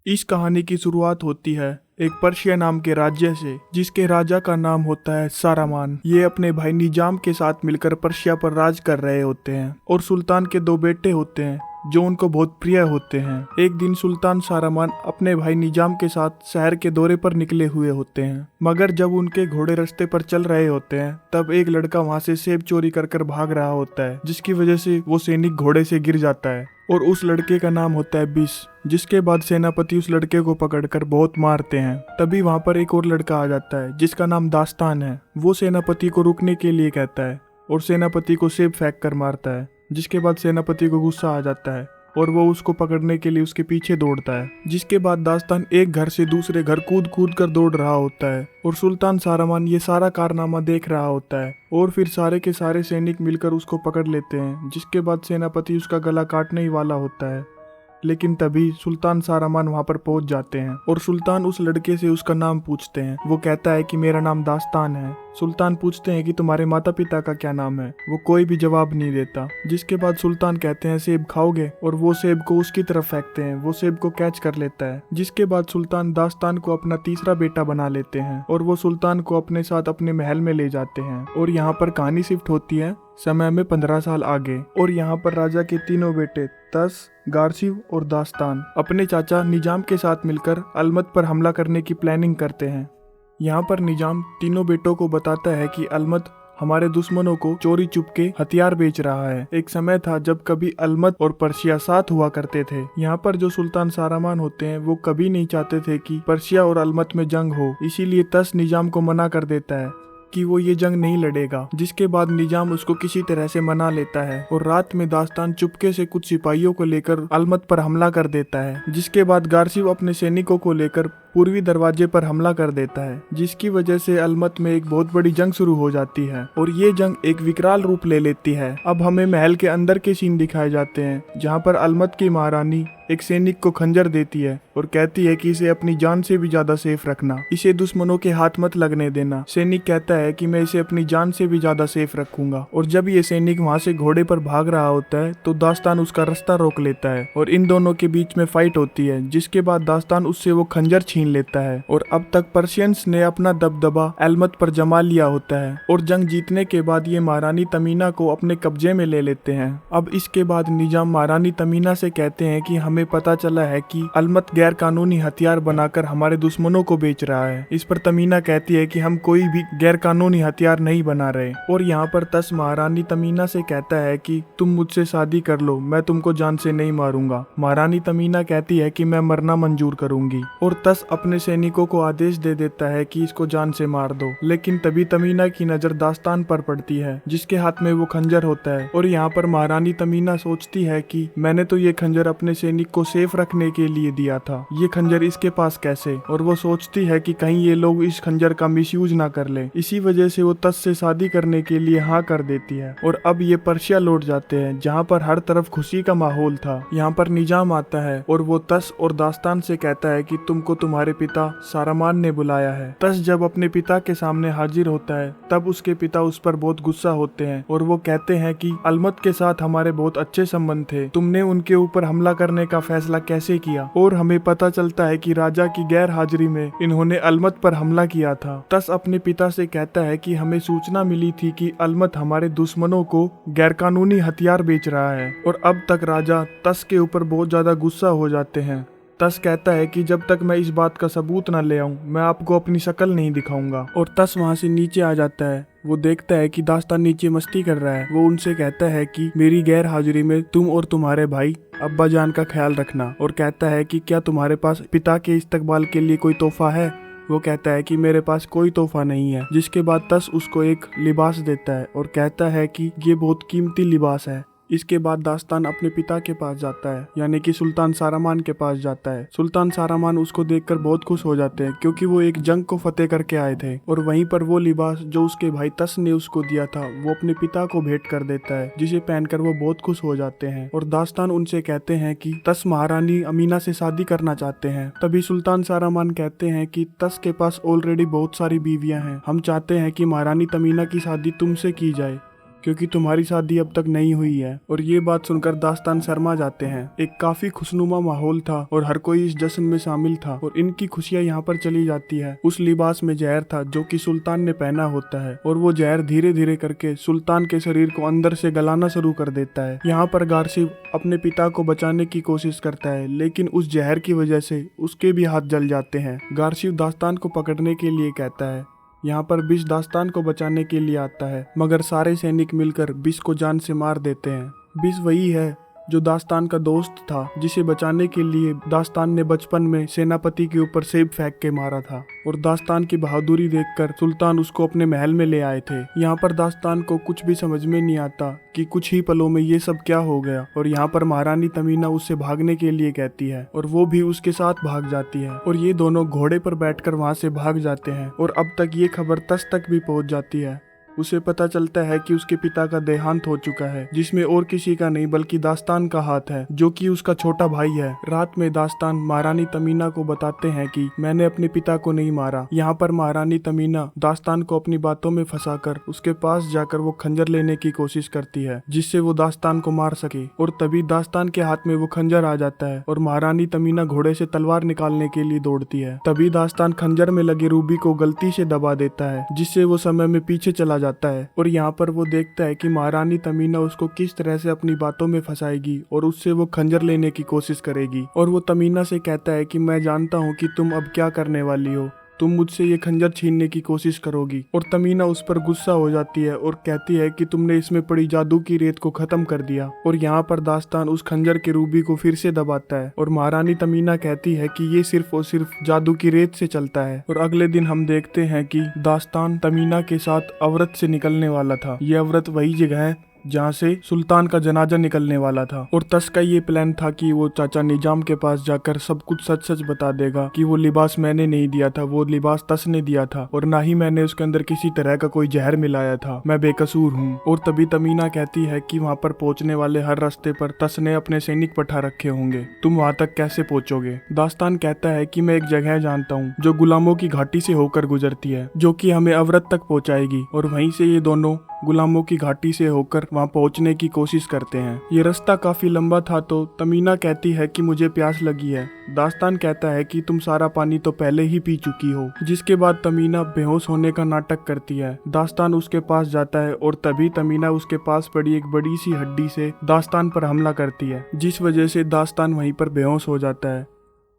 इस कहानी की शुरुआत होती है एक पर्शिया नाम के राज्य से, जिसके राजा का नाम होता है सारामान। ये अपने भाई निजाम के साथ मिलकर पर्शिया पर राज कर रहे होते हैं और सुल्तान के दो बेटे होते हैं जो उनको बहुत प्रिय होते हैं। एक दिन सुल्तान सारामान अपने भाई निजाम के साथ शहर के दौरे पर निकले हुए होते हैं, मगर जब उनके घोड़े रास्ते पर चल रहे होते हैं तब एक लड़का वहां से सेब चोरी कर भाग रहा होता है, जिसकी वजह से वो सैनिक घोड़े से गिर जाता है और उस लड़के का नाम होता है बिस। जिसके बाद सेनापति उस लड़के को पकड़कर बहुत मारते हैं। तभी वहां पर एक और लड़का आ जाता है जिसका नाम दास्तान है। वो सेनापति को रुकने के लिए कहता है और सेनापति को सेब फेंक कर मारता है, जिसके बाद सेनापति को गुस्सा आ जाता है और वो उसको पकड़ने के लिए उसके पीछे दौड़ता है। जिसके बाद दास्तान एक घर से दूसरे घर कूद कूद कर दौड़ रहा होता है और सुल्तान सारामान ये सारा कारनामा देख रहा होता है और फिर सारे के सारे सैनिक मिलकर उसको पकड़ लेते हैं। जिसके बाद सेनापति उसका गला काटने ही वाला होता है, लेकिन तभी सुल्तान सारामान वहां पर पहुंच जाते हैं और सुल्तान उस लड़के से उसका नाम पूछते हैं। वो कहता है कि मेरा नाम दास्तान है। सुल्तान पूछते हैं कि तुम्हारे माता पिता का क्या नाम है। वो कोई भी जवाब नहीं देता। जिसके बाद सुल्तान कहते हैं सेब खाओगे, और वो सेब को उसकी तरफ फेंकते हैं। वो सेब को कैच कर लेता है। जिसके बाद सुल्तान दास्तान को अपना तीसरा बेटा बना लेते हैं और वो सुल्तान को अपने साथ अपने महल में ले जाते हैं। और यहाँ पर कहानी शिफ्ट होती है समय में 15 साल आगे, और यहाँ पर राजा के तीनों बेटे तस, गारसिव और दास्तान अपने चाचा निजाम के साथ मिलकर अलमत पर हमला करने की प्लानिंग करते हैं। यहाँ पर निजाम तीनों बेटों को बताता है कि अलमत हमारे दुश्मनों को चोरी चुपके हथियार बेच रहा है। एक समय था जब कभी अलमत और पर्शिया साथ हुआ करते थे। यहाँ पर जो सुल्तान सारामान होते हैं वो कभी नहीं चाहते थे कि पर्शिया और अलमत में जंग हो, इसीलिए तस निजाम को मना कर देता है कि वो ये जंग नहीं लड़ेगा। जिसके बाद निजाम उसको किसी तरह से मना लेता है और रात में दास्तान चुपके से कुछ सिपाहियों को लेकर अलमत पर हमला कर देता है। जिसके बाद गारसिव अपने सैनिकों को लेकर पूर्वी दरवाजे पर हमला कर देता है, जिसकी वजह से अलमत में एक बहुत बड़ी जंग शुरू हो जाती है और ये जंग एक विकराल रूप ले लेती है। अब हमें महल के अंदर के सीन दिखाए जाते हैं, जहाँ पर अलमत की महारानी एक सैनिक को खंजर देती है और कहती है कि इसे अपनी जान से भी ज्यादा सेफ रखना, इसे दुश्मनों के हाथ मत लगने देना। सैनिक कहता है कि मैं इसे अपनी जान से भी ज्यादा सेफ रखूंगा। और जब ये सैनिक वहां से घोड़े पर भाग रहा होता है तो दास्तान उसका रास्ता रोक लेता है और इन दोनों के बीच में फाइट होती है। जिसके बाद दास्तान उससे वो खंजर छीन लेता है और अब तक पर्शियंस ने अपना दबदबा अलमत पर जमा लिया होता है और जंग जीतने के बाद ये महारानी तमीना को अपने कब्जे में ले लेते हैं। अब इसके बाद निजाम महारानी तमीना से कहते हैं कि हमें पता चला है कि अलमत गैर कानूनी हथियार बनाकर हमारे दुश्मनों को बेच रहा है। इस पर तमीना कहती है कि हम कोई भी गैर कानूनी हथियार नहीं बना रहे। और यहाँ पर तस महारानी तमीना से कहता है कि तुम मुझसे शादी कर लो, मैं तुमको जान से नहीं मारूंगा। महारानी तमीना कहती है कि मैं मरना मंजूर करूंगी और तस अपने सैनिकों को आदेश दे देता है कि इसको जान से मार दो। लेकिन तभी तमीना की नजर दास्तान पर पड़ती है, जिसके हाथ में वो खंजर होता है। और यहाँ पर महारानी तमीना सोचती है कि मैंने तो ये खंजर अपने सैनिक को सेफ रखने के लिए दिया था, ये खंजर इसके पास कैसे। और वो सोचती है कि कहीं ये लोग इस खंजर का मिसयूज ना कर ले। इसी वजह से वो तस से शादी करने के लिए हाँ कर देती है। और अब ये पर्शिया लौट जाते हैं, जहाँ पर हर तरफ खुशी का माहौल था। यहाँ पर निजाम आता है और वो तस और दास्तान से कहता है कि तुमको तुम्हारे पिता सारामान ने बुलाया है। तस जब अपने पिता के सामने हाजिर होता है तब उसके पिता उस पर बहुत गुस्सा होते हैं और वो कहते हैं कि अलमत के साथ हमारे बहुत अच्छे संबंध थे, तुमने उनके ऊपर हमला करने का फैसला कैसे किया। और हमें पता चलता है कि राजा की गैर हाजिरी में इन्होंने अलमत पर हमला किया था। तस अपने पिता से कहता है कि हमें सूचना मिली थी कि अलमत हमारे दुश्मनों को गैरकानूनी हथियार बेच रहा है। और अब तक राजा तस के ऊपर बहुत ज्यादा गुस्सा हो जाते हैं। तस कहता है कि जब तक मैं इस बात का सबूत न ले आऊं मैं आपको अपनी शक्ल नहीं दिखाऊंगा। और तस वहां से नीचे आ जाता है। वो देखता है कि दास्तान नीचे मस्ती कर रहा है। वो उनसे कहता है कि मेरी गैर हाजिरी में तुम और तुम्हारे भाई अब्बा जान का ख्याल रखना। और कहता है कि क्या तुम्हारे पास पिता के इस्तकबाल के लिए कोई तोहफा है। वो कहता है कि मेरे पास कोई तोहफा नहीं है। जिसके बाद तस उसको एक लिबास देता है और कहता है कि ये बहुत कीमती लिबास है। इसके बाद दास्तान अपने पिता के पास जाता है, यानी कि सुल्तान सारामान के पास जाता है। सुल्तान सारामान उसको देखकर बहुत खुश हो जाते हैं क्योंकि वो एक जंग को फतेह करके आए थे। और वहीं पर वो लिबास जो उसके भाई तस ने उसको दिया था वो अपने पिता को भेंट कर देता है, जिसे पहनकर वो बहुत खुश हो जाते हैं। और दास्तान उनसे कहते हैं कि तस महारानी अमीना से शादी करना चाहते हैं। तभी सुल्तान सारामान कहते हैं कि तस के पास ऑलरेडी बहुत सारी बीवियां हैं, हम चाहते हैं कि महारानी तमीना की शादी तुमसे की जाए क्योंकि तुम्हारी शादी अब तक नहीं हुई है। और ये बात सुनकर दास्तान शर्मा जाते हैं। एक काफी खुशनुमा माहौल था और हर कोई इस जश्न में शामिल था और इनकी खुशियां यहाँ पर चली जाती है। उस लिबास में जहर था जो कि सुल्तान ने पहना होता है और वो जहर धीरे धीरे करके सुल्तान के शरीर को अंदर से गलाना शुरू कर देता है। यहाँ पर गारसिब अपने पिता को बचाने की कोशिश करता है, लेकिन उस जहर की वजह से उसके भी हाथ जल जाते हैं। गारसिब दास्तान को पकड़ने के लिए कहता है। यहाँ पर बिश दास्तान को बचाने के लिए आता है, मगर सारे सैनिक मिलकर बिश को जान से मार देते हैं। बिश वही है जो दास्तान का दोस्त था, जिसे बचाने के लिए दास्तान ने बचपन में सेनापति के ऊपर सेब फेंक के मारा था। और दास्तान की बहादुरी देखकर सुल्तान उसको अपने महल में ले आए थे। यहाँ पर दास्तान को कुछ भी समझ में नहीं आता कि कुछ ही पलों में ये सब क्या हो गया। और यहाँ पर महारानी तमीना उससे भागने के लिए कहती है और वो भी उसके साथ भाग जाती है और ये दोनों घोड़े पर बैठकर वहाँ से भाग जाते हैं। और अब तक ये खबर तस तक भी पहुँच जाती है। उसे पता चलता है कि उसके पिता का देहांत हो चुका है, जिसमें और किसी का नहीं बल्कि दास्तान का हाथ है, जो कि उसका छोटा भाई है। रात में दास्तान महारानी तमीना को बताते हैं कि मैंने अपने पिता को नहीं मारा। यहाँ पर महारानी तमीना दास्तान को अपनी बातों में फंसाकर उसके पास जाकर वो खंजर लेने की कोशिश करती है, जिससे वो दास्तान को मार सके। और तभी दास्तान के हाथ में वो खंजर आ जाता है और महारानी तमीना घोड़े से तलवार निकालने के लिए दौड़ती है। तभी दास्तान खंजर में लगे रूबी को गलती से दबा देता है, जिससे वो समय में पीछे चला जाता है। और यहाँ पर वो देखता है कि महारानी तमीना उसको किस तरह से अपनी बातों में फंसाएगी और उससे वो खंजर लेने की कोशिश करेगी। और वो तमीना से कहता है कि मैं जानता हूँ कि तुम अब क्या करने वाली हो, तुम मुझसे ये खंजर छीनने की कोशिश करोगी। और तमीना उस पर गुस्सा हो जाती है और कहती है कि तुमने इसमें पड़ी जादू की रेत को खत्म कर दिया। और यहाँ पर दास्तान उस खंजर के रूबी को फिर से दबाता है और महारानी तमीना कहती है कि ये सिर्फ और सिर्फ जादू की रेत से चलता है। और अगले दिन हम देखते हैं कि दास्तान तमीना के साथ अवरत से निकलने वाला था। ये अवरत वही जगह है जहाँ से सुल्तान का जनाजा निकलने वाला था। और तस का ये प्लान था कि वो चाचा निजाम के पास जाकर सब कुछ सच सच बता देगा कि वो लिबास मैंने नहीं दिया था, वो लिबास तस ने दिया था और ना ही मैंने उसके अंदर किसी तरह का कोई जहर मिलाया था, मैं बेकसूर हूँ। और तभी तमीना कहती है कि वहाँ पर पहुँचने वाले हर रास्ते पर तस ने अपने सैनिक पठा रखे होंगे, तुम वहाँ तक कैसे पहुँचोगे। दास्तान कहता है कि मैं एक जगह जानता हूँ जो गुलामों की घाटी से होकर गुजरती है, जो कि हमें अवरत तक पहुँचाएगी। और वहीं से ये दोनों गुलामों की घाटी से होकर वहां पहुंचने की कोशिश करते हैं। ये रास्ता काफी लंबा था तो तमीना कहती है कि मुझे प्यास लगी है। दास्तान कहता है कि तुम सारा पानी तो पहले ही पी चुकी हो, जिसके बाद तमीना बेहोश होने का नाटक करती है। दास्तान उसके पास जाता है और तभी तमीना उसके पास पड़ी एक बड़ी सी हड्डी से दास्तान पर हमला करती है, जिस वजह से दास्तान वहीं पर बेहोश हो जाता है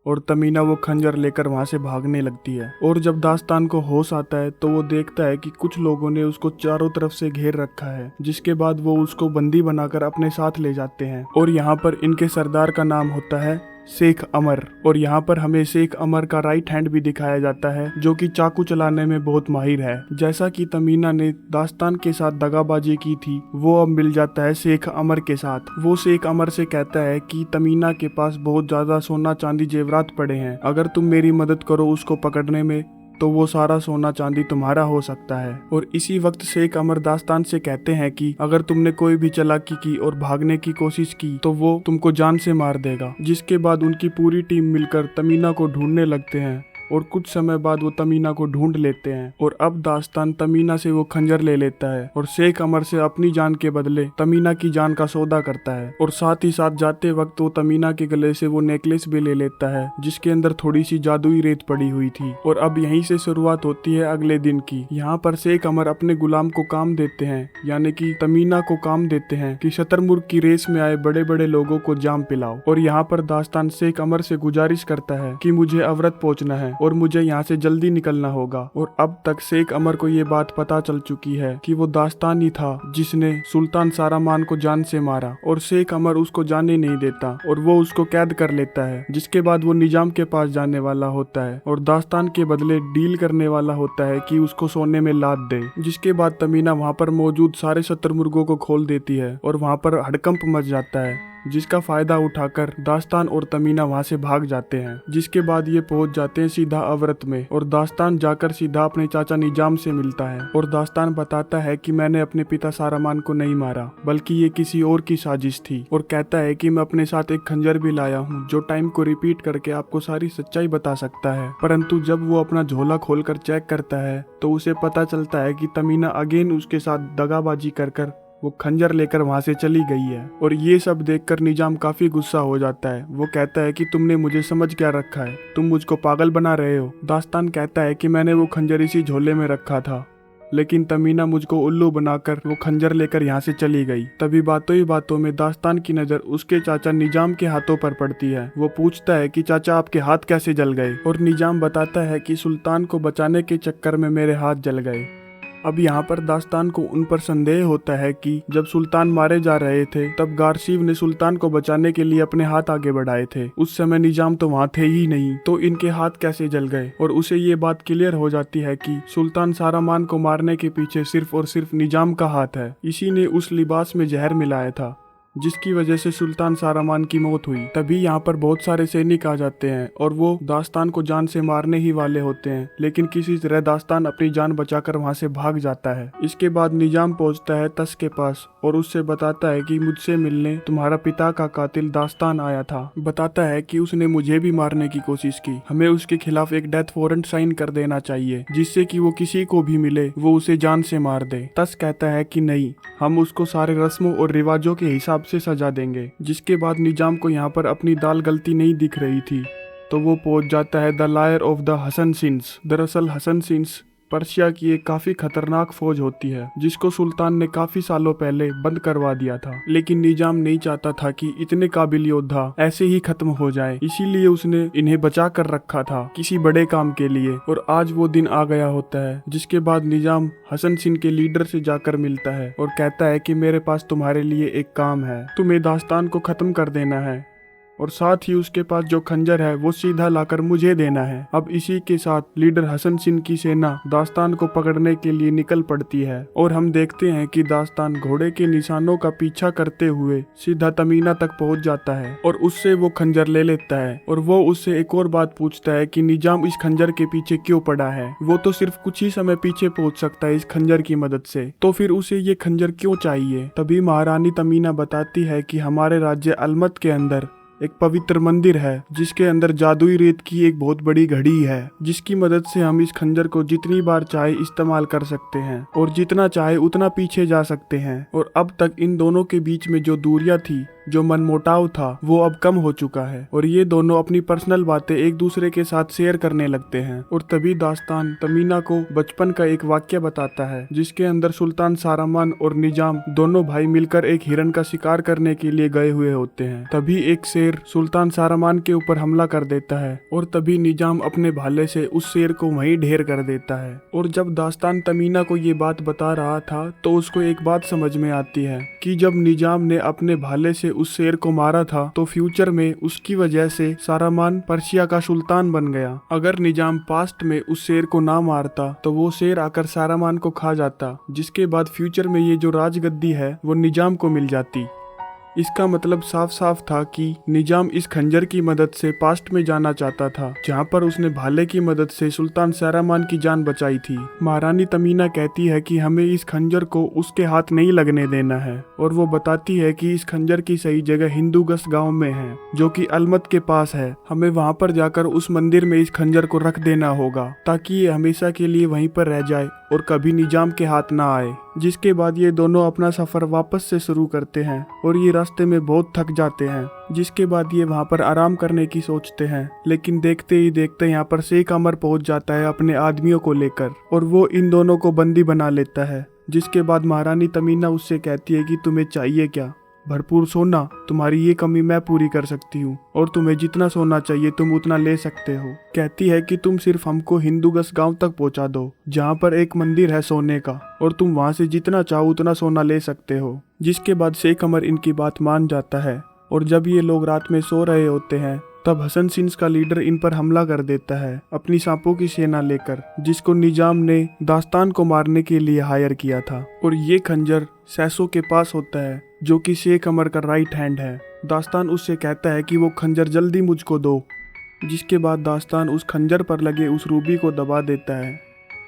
और तमीना वो खंजर लेकर वहां से भागने लगती है। और जब दास्तान को होश आता है तो वो देखता है कि कुछ लोगों ने उसको चारों तरफ से घेर रखा है, जिसके बाद वो उसको बंदी बनाकर अपने साथ ले जाते हैं। और यहाँ पर इनके सरदार का नाम होता है शेख अमर। और यहाँ पर हमें शेख अमर का राइट हैंड भी दिखाया जाता है, जो कि चाकू चलाने में बहुत माहिर है। जैसा कि तमीना ने दास्तान के साथ दगाबाजी की थी, वो अब मिल जाता है शेख अमर के साथ। वो शेख अमर से कहता है कि तमीना के पास बहुत ज्यादा सोना चांदी जेवरात पड़े हैं, अगर तुम मेरी मदद करो उसको पकड़ने में तो वो सारा सोना चांदी तुम्हारा हो सकता है। और इसी वक्त शेख अमर दास्तान से कहते हैं कि अगर तुमने कोई भी चालाकी की और भागने की कोशिश की तो वो तुमको जान से मार देगा। जिसके बाद उनकी पूरी टीम मिलकर तमीना को ढूंढने लगते हैं और कुछ समय बाद वो तमीना को ढूंढ लेते हैं। और अब दास्तान तमीना से वो खंजर ले लेता है और शेख अमर से अपनी जान के बदले तमीना की जान का सौदा करता है। और साथ ही साथ जाते वक्त वो तमीना के गले से वो नेकलेस भी ले लेता है, जिसके अंदर थोड़ी सी जादुई रेत पड़ी हुई थी। और अब यहीं से शुरुआत होती है अगले दिन की। यहाँ पर शेख अमर अपने गुलाम को काम देते हैं, यानी कि तमीना को काम देते हैं कि शतरमुर्ग की रेस में आए बड़े बड़े लोगों को जाम पिलाओ। और यहाँ पर दास्तान शेख अमर से गुजारिश करता है कि मुझे अवरत पहुंचना है और मुझे यहाँ से जल्दी निकलना होगा। और अब तक शेख अमर को ये बात पता चल चुकी है कि वो दास्तान ही था जिसने सुल्तान सारामान को जान से मारा। और शेख अमर उसको जाने नहीं देता और वो उसको कैद कर लेता है, जिसके बाद वो निजाम के पास जाने वाला होता है और दास्तान के बदले डील करने वाला होता है कि उसको सोने में लाद दे। जिसके बाद तमीना वहाँ पर मौजूद सारे शतरमुर्गों को खोल देती है और वहाँ पर हड़कंप मच जाता है, जिसका फायदा उठाकर दास्तान और तमीना वहां से भाग जाते हैं। जिसके बाद ये पहुंच जाते हैं सीधा अवरत में और दास्तान जाकर सीधा अपने चाचा निजाम से मिलता है। और दास्तान बताता है कि मैंने अपने पिता सारामान को नहीं मारा, बल्कि ये किसी और की साजिश थी। और कहता है कि मैं अपने साथ एक खंजर भी लाया हूँ जो टाइम को रिपीट करके आपको सारी सच्चाई बता सकता है। परंतु जब वो अपना झोला खोलकर चेक करता है तो उसे पता चलता है कि तमीना अगेन उसके साथ दगाबाजी कर वो खंजर लेकर वहां से चली गई है। और ये सब देखकर निजाम काफी गुस्सा हो जाता है। वो कहता है कि तुमने मुझे समझ क्या रखा है, तुम मुझको पागल बना रहे हो। दास्तान कहता है कि मैंने वो खंजर इसी झोले में रखा था, लेकिन तमीना मुझको उल्लू बनाकर वो खंजर लेकर यहाँ से चली गई। तभी बातों ही बातों में दास्तान की नजर उसके चाचा निजाम के हाथों पर पड़ती है। वो पूछता है कि चाचा आपके हाथ कैसे जल गए, और निजाम बताता है कि सुल्तान को बचाने के चक्कर में मेरे हाथ जल गए। अब यहाँ पर दास्तान को उन पर संदेह होता है कि जब सुल्तान मारे जा रहे थे तब गारसीब ने सुल्तान को बचाने के लिए अपने हाथ आगे बढ़ाए थे। उस समय निजाम तो वहाँ थे ही नहीं, तो इनके हाथ कैसे जल गए। और उसे ये बात क्लियर हो जाती है कि सुल्तान सारामान को मारने के पीछे सिर्फ और सिर्फ निजाम का हाथ है। इसी ने उस लिबास में जहर मिलाया था जिसकी वजह से सुल्तान सारामान की मौत हुई। तभी यहाँ पर बहुत सारे सैनिक आ जाते हैं और वो दास्तान को जान से मारने ही वाले होते हैं, लेकिन किसी तरह दास्तान अपनी जान बचाकर वहाँ से भाग जाता है। इसके बाद निजाम पहुँचता है तस के पास और उससे बताता है कि मुझसे मिलने तुम्हारा पिता का कातिल दास्तान आया था। बताता है कि उसने मुझे भी मारने की कोशिश की, हमें उसके खिलाफ एक डेथ वारंट साइन कर देना चाहिए जिससे कि वो किसी को भी मिले वो उसे जान से मार दे। तस कहता है कि नहीं, हम उसको सारे रस्मों और रिवाजों के हिसाब से सजा देंगे। जिसके बाद निजाम को यहाँ पर अपनी दाल गलती नहीं दिख रही थी, तो वो पहुंच जाता है द लायर ऑफ द हसनसिन्स। दरअसल हसनसिन्स पर्शिया की एक काफी खतरनाक फौज होती है जिसको सुल्तान ने काफी सालों पहले बंद करवा दिया था, लेकिन निजाम नहीं चाहता था कि इतने काबिल योद्धा ऐसे ही खत्म हो जाए, इसीलिए उसने इन्हें बचा कर रखा था किसी बड़े काम के लिए। और आज वो दिन आ गया होता है। जिसके बाद निजाम हसन सिंह के लीडर से जाकर मिलता है और कहता है कि मेरे पास तुम्हारे लिए एक काम है, तुम्हें दास्तान को खत्म कर देना है और साथ ही उसके पास जो खंजर है वो सीधा लाकर मुझे देना है। अब इसी के साथ लीडर हसन सिंह की सेना दास्तान को पकड़ने के लिए निकल पड़ती है और हम देखते हैं कि दास्तान घोड़े के निशानों का पीछा करते हुए सीधा तमीना तक पहुंच जाता है और उससे वो खंजर ले लेता है। और वो उससे एक और बात पूछता है कि निजाम इस खंजर के पीछे क्यों पड़ा है, वो तो सिर्फ कुछ ही समय पीछे पहुंच सकता है इस खंजर की मदद से, तो फिर उसे ये खंजर क्यों चाहिए। तभी महारानी तमीना बताती है कि हमारे राज्य अलमत के अंदर एक पवित्र मंदिर है जिसके अंदर जादुई रेत की एक बहुत बड़ी घड़ी है जिसकी मदद से हम इस खंजर को जितनी बार चाहे इस्तेमाल कर सकते हैं और जितना चाहे उतना पीछे जा सकते हैं। और अब तक इन दोनों के बीच में जो दूरियां थी, जो मनमुटाव था, वो अब कम हो चुका है और ये दोनों अपनी पर्सनल बातें एक दूसरे के साथ शेयर करने लगते हैं। और तभी दास्तान तमीना को बचपन का एक वाक्य बताता है जिसके अंदर सुल्तान सारामान और निजाम दोनों भाई मिलकर एक हिरन का शिकार करने के लिए गए हुए होते हैं। तभी एक शेर सुल्तान सारामान के ऊपर हमला कर देता है और तभी निजाम अपने भाले से उस शेर को वहीं ढेर कर देता है। और जब दास्तान तमीना को ये बात बता रहा था तो उसको एक बात समझ में आती है कि जब निजाम ने अपने भाले से उस शेर को मारा था तो फ्यूचर में उसकी वजह से सारामान पर्शिया का सुल्तान बन गया। अगर निजाम पास्ट में उस शेर को ना मारता तो वो शेर आकर सारामान को खा जाता, जिसके बाद फ्यूचर में ये जो राजगद्दी है वो निजाम को मिल जाती। इसका मतलब साफ साफ था कि निजाम इस खंजर की मदद से पास्ट में जाना चाहता था जहां पर उसने भाले की मदद से सुल्तान सारामान की जान बचाई थी। महारानी तमीना कहती है कि हमें इस खंजर को उसके हाथ नहीं लगने देना है और वो बताती है कि इस खंजर की सही जगह हिंदूगस गांव में है जो कि अलमत के पास है। हमें वहां पर जाकर उस मंदिर में इस खंजर को रख देना होगा ताकि ये हमेशा के लिए वहीं पर रह जाए और कभी निजाम के हाथ ना आए। जिसके बाद ये दोनों अपना सफर वापस से शुरू करते हैं और ये रास्ते में बहुत थक जाते हैं। जिसके बाद ये वहाँ पर आराम करने की सोचते हैं, लेकिन देखते ही देखते यहाँ पर शेख अमर पहुँच जाता है अपने आदमियों को लेकर और वो इन दोनों को बंदी बना लेता है। जिसके बाद महारानी तमीना उससे कहती है कि तुम्हें चाहिए क्या। भरपूर सोना, तुम्हारी ये कमी मैं पूरी कर सकती हूँ और तुम्हें जितना सोना चाहिए तुम उतना ले सकते हो। कहती है कि तुम सिर्फ हमको हिंदूगस गांव तक पहुँचा दो जहाँ पर एक मंदिर है सोने का और तुम वहाँ से जितना चाहो उतना सोना ले सकते हो। जिसके बाद शेख अमर इनकी बात मान जाता है और जब ये लोग रात में सो रहे होते हैं तब हसन सिंह का लीडर इन पर हमला कर देता है अपनी सांपों की सेना लेकर, जिसको निजाम ने दास्तान को मारने के लिए हायर किया था। और ये खंजर सैसो के पास होता है जो कि शेख अमर का राइट हैंड है। दास्तान उससे कहता है कि वो खंजर जल्दी मुझको दो। जिसके बाद दास्तान उस खंजर पर लगे उस रूबी को दबा देता है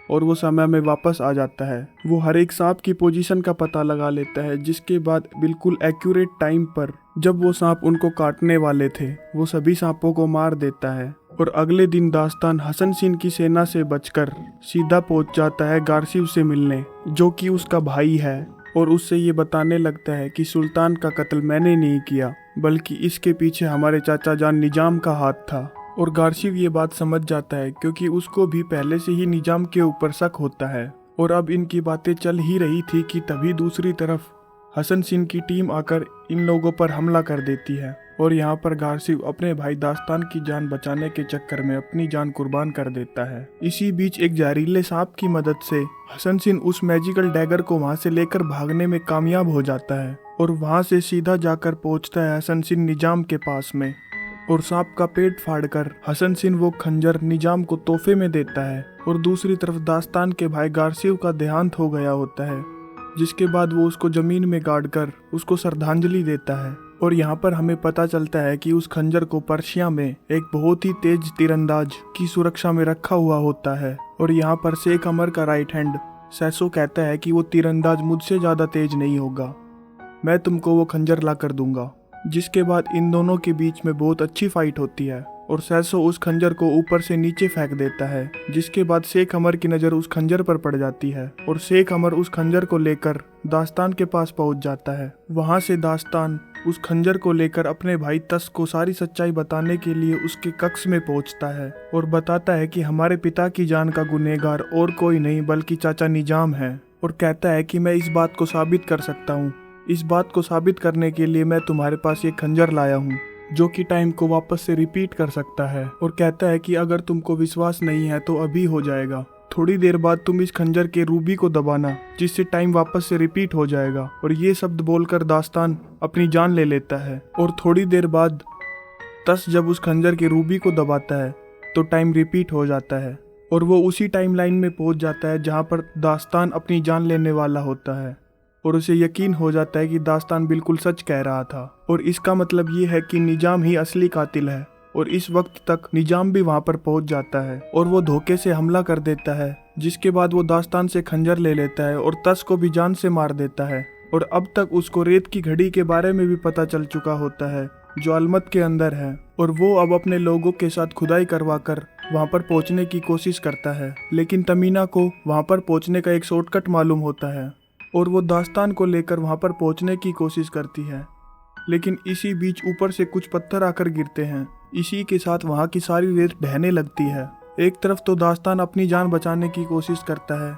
और वो समय में वापस आ जाता है। वो हर एक सांप की पोजीशन का पता लगा लेता है, जिसके बाद बिल्कुल एक्यूरेट टाइम पर जब वो सांप उनको काटने वाले थे वो सभी सांपों को मार देता है। और अगले दिन दास्तान हसन सिंह की सेना से बचकर सीधा पहुंच जाता है गारसीब से मिलने, जो कि उसका भाई है। और उससे ये बताने लगता है कि सुल्तान का कत्ल मैंने नहीं किया, बल्कि इसके पीछे हमारे चाचा जान निजाम का हाथ था। और गार्शिव ये बात समझ जाता है क्योंकि उसको भी पहले से ही निजाम के ऊपर शक होता है। और अब इनकी बातें चल ही रही थी कि तभी दूसरी तरफ हसन सिंह की टीम आकर इन लोगों पर हमला कर देती है। और यहाँ पर गार्शिव अपने भाई दास्तान की जान बचाने के चक्कर में अपनी जान कुर्बान कर देता है। इसी बीच एक जहरीले सांप की मदद से हसन सिंह उस मैजिकल डैगर को वहां से लेकर भागने में कामयाब हो जाता है और वहां से सीधा जाकर पहुंचता है हसन सिंह निजाम के पास में। और सांप का पेट फाड़कर हसन सिंह वो खंजर निजाम को तोहफे में देता है। और दूसरी तरफ दास्तान के भाई गार्शिव का देहांत हो गया होता है, जिसके बाद वो उसको जमीन में गाड़ कर उसको श्रद्धांजलि देता है। और यहाँ पर हमें पता चलता है कि उस खंजर को पर्शिया में एक बहुत ही तेज तीरंदाज की सुरक्षा में रखा हुआ होता है। और यहाँ पर शेख अमर का राइट हैंड सैसो कहता है कि वो तीरंदाज मुझसे ज्यादा तेज नहीं होगा, मैं तुमको वो खंजर ला कर दूंगा। जिसके बाद इन दोनों के बीच में बहुत अच्छी फाइट होती है और सैसो उस खंजर को ऊपर से नीचे फेंक देता है। जिसके बाद शेख अमर की नज़र उस खंजर पर पड़ जाती है और शेख अमर उस खंजर को लेकर दास्तान के पास पहुंच जाता है। वहां से दास्तान उस खंजर को लेकर अपने भाई तस को सारी सच्चाई बताने के लिए उसके कक्ष में पहुंचता है और बताता है कि हमारे पिता की जान का गुनहगार और कोई नहीं बल्कि चाचा निजाम है। और कहता है कि मैं इस बात को साबित कर सकता हूँ। इस बात को साबित करने के लिए मैं तुम्हारे पास ये खंजर लाया हूँ जो कि टाइम को वापस से रिपीट कर सकता है। और कहता है कि अगर तुमको विश्वास नहीं है तो अभी हो जाएगा, थोड़ी देर बाद तुम इस खंजर के रूबी को दबाना जिससे टाइम वापस से रिपीट हो जाएगा। और ये शब्द बोलकर दास्तान अपनी जान ले लेता है। और थोड़ी देर बाद तस जब उस खंजर के रूबी को दबाता है तो टाइम रिपीट हो जाता है और वो उसी टाइम लाइन में पहुंच जाता है जहां पर दास्तान अपनी जान लेने वाला होता है। और उसे यकीन हो जाता है कि दास्तान बिल्कुल सच कह रहा था और इसका मतलब ये है कि निजाम ही असली कातिल है। और इस वक्त तक निजाम भी वहां पर पहुंच जाता है और वो धोखे से हमला कर देता है। जिसके बाद वो दास्तान से खंजर ले लेता है और तस को भी जान से मार देता है। और अब तक उसको रेत की घड़ी के बारे में भी पता चल चुका होता है जो अलमत के अंदर है। और वो अब अपने लोगों के साथ खुदाई करवाकर वहां पर पहुंचने की कोशिश करता है, लेकिन तमीना को वहां पर पहुंचने का एक शॉर्टकट मालूम होता है और वो दास्तान को लेकर वहां पर पहुंचने की कोशिश करती है। लेकिन इसी बीच ऊपर से कुछ पत्थर आकर गिरते हैं। इसी के साथ वहां की सारी रेत बहने लगती है। एक तरफ तो दास्तान अपनी जान बचाने की कोशिश करता है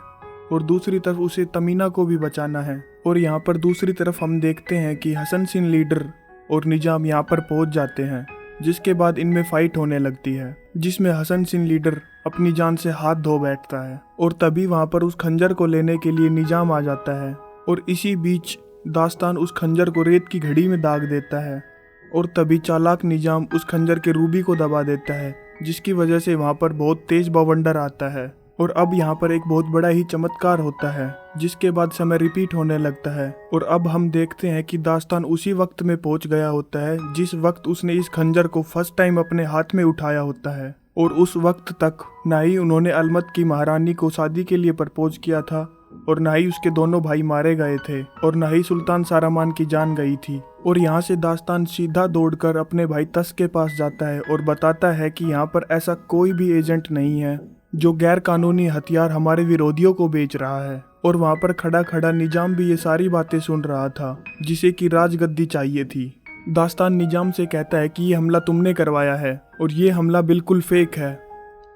और दूसरी तरफ उसे तमीना को भी बचाना है। और यहाँ पर दूसरी तरफ हम देखते हैं कि हसन सिंह लीडर और निजाम यहाँ पर पहुंच जाते हैं, जिसके बाद इनमें फाइट होने लगती है जिसमें हसन सिंह लीडर अपनी जान से हाथ धो बैठता है। और तभी वहां पर उस खंजर को लेने के लिए निजाम आ जाता है और इसी बीच दास्तान उस खंजर को रेत की घड़ी में दाग देता है। और तभी चालाक निजाम उस खंजर के रूबी को दबा देता है, जिसकी वजह से वहां पर बहुत तेज बवंडर आता है। और अब यहाँ पर एक बहुत बड़ा ही चमत्कार होता है, जिसके बाद समय रिपीट होने लगता है। और अब हम देखते हैं कि दास्तान उसी वक्त में पहुंच गया होता है जिस वक्त उसने इस खंजर को फर्स्ट टाइम अपने हाथ में उठाया होता है। और उस वक्त तक ना ही उन्होंने अलमत की महारानी को शादी के लिए प्रपोज किया था और ना ही उसके दोनों भाई मारे गए थे और ना ही सुल्तान सारामान की जान गई थी। और यहाँ से दास्तान सीधा दौड़कर अपने भाई तस के पास जाता है और बताता है कि यहाँ पर ऐसा कोई भी एजेंट नहीं है जो गैर कानूनी हथियार हमारे विरोधियों को बेच रहा है। और वहाँ पर खड़ा खड़ा निजाम भी ये सारी बातें सुन रहा था, जिसे कि राजगद्दी चाहिए थी। दास्तान निजाम से कहता है कि ये हमला तुमने करवाया है और ये हमला बिल्कुल फेक है,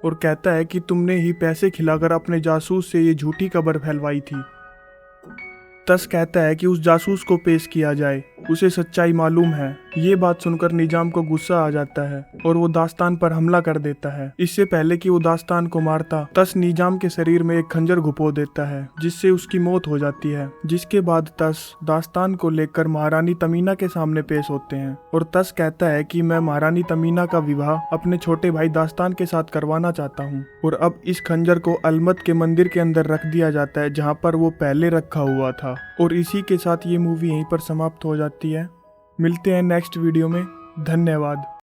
और कहता है कि तुमने ही पैसे खिलाकर अपने जासूस से ये झूठी खबर फैलवाई थी। तस कहता है कि उस जासूस को पेश किया जाए, उसे सच्चाई मालूम है। ये बात सुनकर निजाम को गुस्सा आ जाता है और वो दास्तान पर हमला कर देता है। इससे पहले कि वो दास्तान को मारता, तस निजाम के शरीर में एक खंजर घुपो देता है, जिससे उसकी मौत हो जाती है। जिसके बाद तस दास्तान को लेकर महारानी तमीना के सामने पेश होते हैं और तस कहता है कि मैं महारानी तमीना का विवाह अपने छोटे भाई दास्तान के साथ करवाना चाहता हूँ। और अब इस खंजर को अलमत के मंदिर के अंदर रख दिया जाता है जहाँ पर वो पहले रखा हुआ था। और इसी के साथ ये मूवी यहीं पर समाप्त हो जाती है। मिलते हैं नेक्स्ट वीडियो में। धन्यवाद।